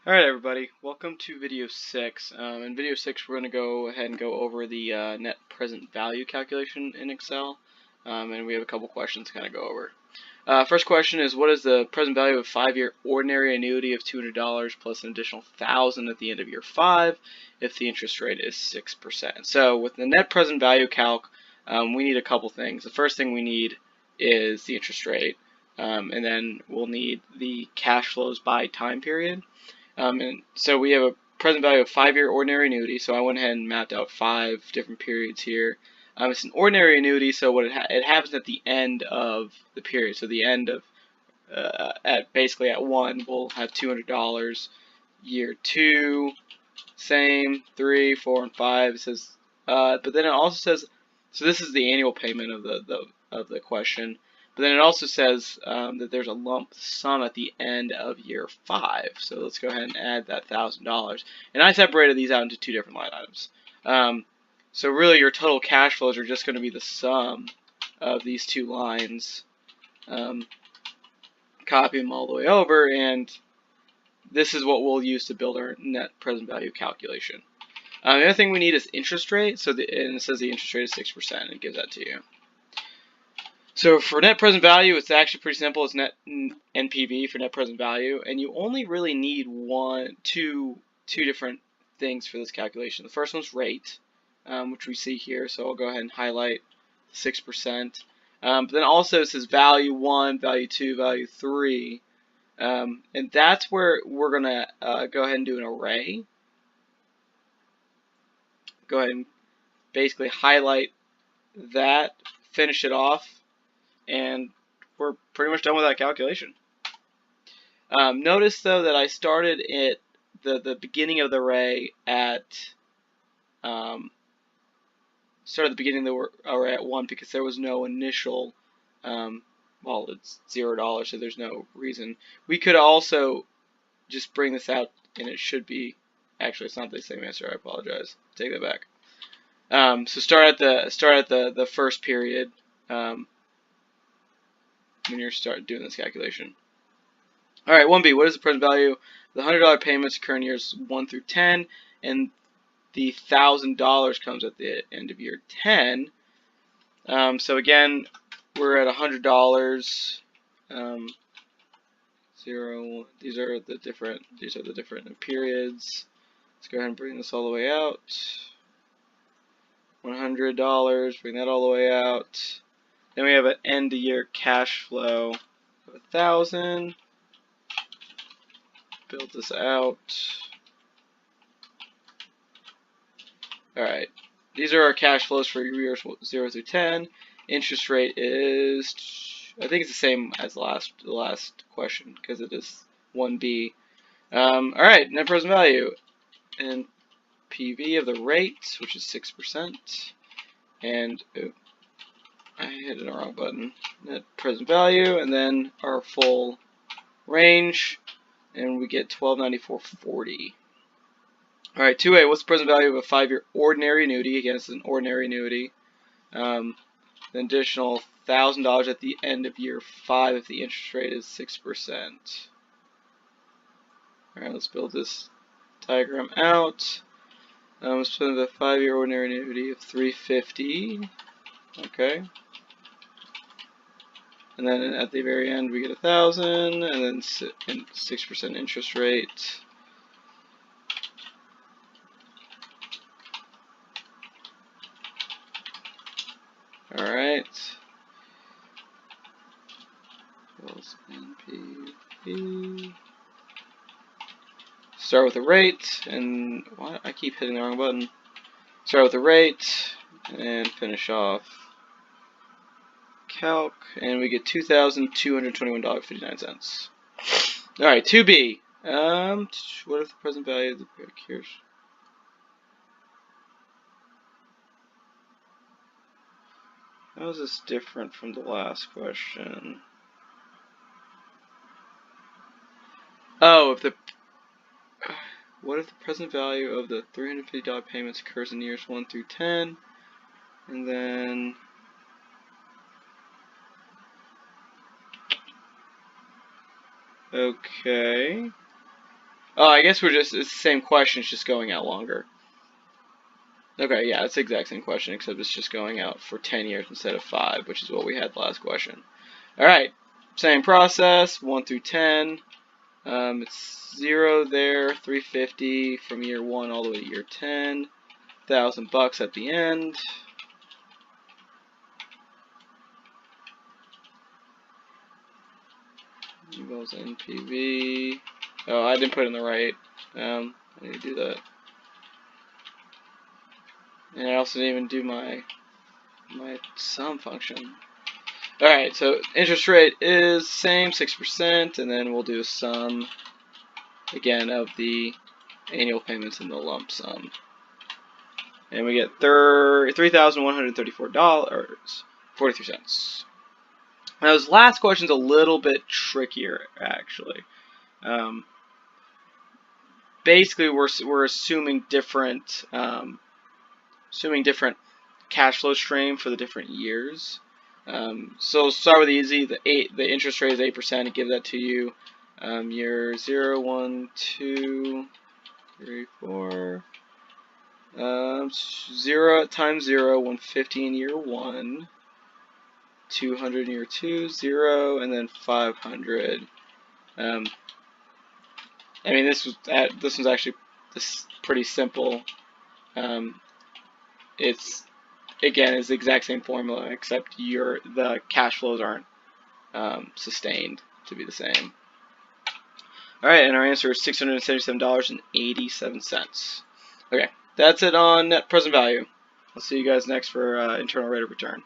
Alright everybody, welcome to video 6. In video 6 we're going to go ahead and go over the net present value calculation in Excel, and we have a couple questions to kind of go over. First question is, what is the present value of a 5-year ordinary annuity of $200 plus an additional $1,000 at the end of year 5 if the interest rate is 6%? So with the net present value calc, we need a couple things. The first thing we need is the interest rate, and then we'll need the cash flows by time period. And so we have a present value of 5-year ordinary annuity, so I went ahead and mapped out 5 different periods here. It's an ordinary annuity, so what it happens at the end of the period. So the end of basically at 1, we'll have $200. Year 2, same. 3, 4, and 5. It says, but then it also says, so this is the annual payment of the question. But then it also says that there's a lump sum at the end of year 5. So let's go ahead and add that $1,000. And I separated these out into 2 different line items. So really your total cash flows are just going to be the sum of these 2 lines. Copy them all the way over, and this is what we'll use to build our net present value calculation. The other thing we need is interest rate. So and it says the interest rate is 6%, and it gives that to you. So for net present value, it's actually pretty simple. It's net NPV for net present value, and you only really need two different things for this calculation. The first one's rate, which we see here. So I'll go ahead and highlight 6%. But then also it says value 1, value 2, value 3, and that's where we're gonna go ahead and do an array. Go ahead and basically highlight that, finish it off, and we're pretty much done with that calculation. Notice though that I started at the beginning of the array at array at 1 because there was no initial, well, it's $0, so there's no reason. We could also just bring this out, and it should be, actually it's not the same answer. I apologize. Take that back. So start at the first period. When you start doing this calculation. Alright, 1B, what is the present value of the $100 payments occurring in years 1 through 10, and the $1,000 comes at the end of year 10. So again, we're at $100. 0. These are the different periods. Let's go ahead and bring this all the way out. $100. Bring that all the way out. Then we have an end of year cash flow of 1,000. Build this out. Alright, these are our cash flows for years 0 through 10. Interest rate is, I think it's the same as the last question because it is 1B. Alright, net present value and PV of the rate, which is 6%, and I hit the wrong button. Net present value, and then our full range, and we get $1294.40. Alright, 2A, what's the present value of a 5-year ordinary annuity? Again, it's an ordinary annuity. An additional $1,000 at the end of year 5 if the interest rate is 6%. Alright, let's build this diagram out. Let's put the 5-year ordinary annuity of $350. Okay. And then at the very end we get 1,000, and then 6% interest rate. Alright. NPV. Start with the rate, and why I keep hitting the wrong button. Start with the rate and finish off calc, and we get $2,221.59. Alright, 2B. What if the present value of the here's how is this different from the last question? Oh, what if the present value of the $350 payments occurs in years 1 through 10, and then okay, Oh, I guess it's the same question, it's just going out longer. Okay, yeah, it's the exact same question, except it's just going out for 10 years instead of 5, which is what we had last question. Alright, same process, 1 through 10. It's 0 there, 350 from year 1 all the way to year 10. $1,000 at the end. Equals NPV. Oh, I didn't put in the right. I need to do that. And I also didn't even do my sum function. Alright, so interest rate is same, 6%, and then we'll do a sum again of the annual payments in the lump sum. And we get $3,134.43. Now this last question's a little bit trickier, actually. Basically, we're assuming different cash flow stream for the different years. So start with easy. The interest rate is 8%. It gives that to you. Year 0, 1, 2, 3, 4. 0 times 0, 150 in year 1, 200 in year 2, 0, and then 500. I mean, this one's actually pretty simple. It's the exact same formula, except the cash flows aren't sustained to be the same. All right, and our answer is $677.87. Okay, that's it on net present value. I'll see you guys next for internal rate of return.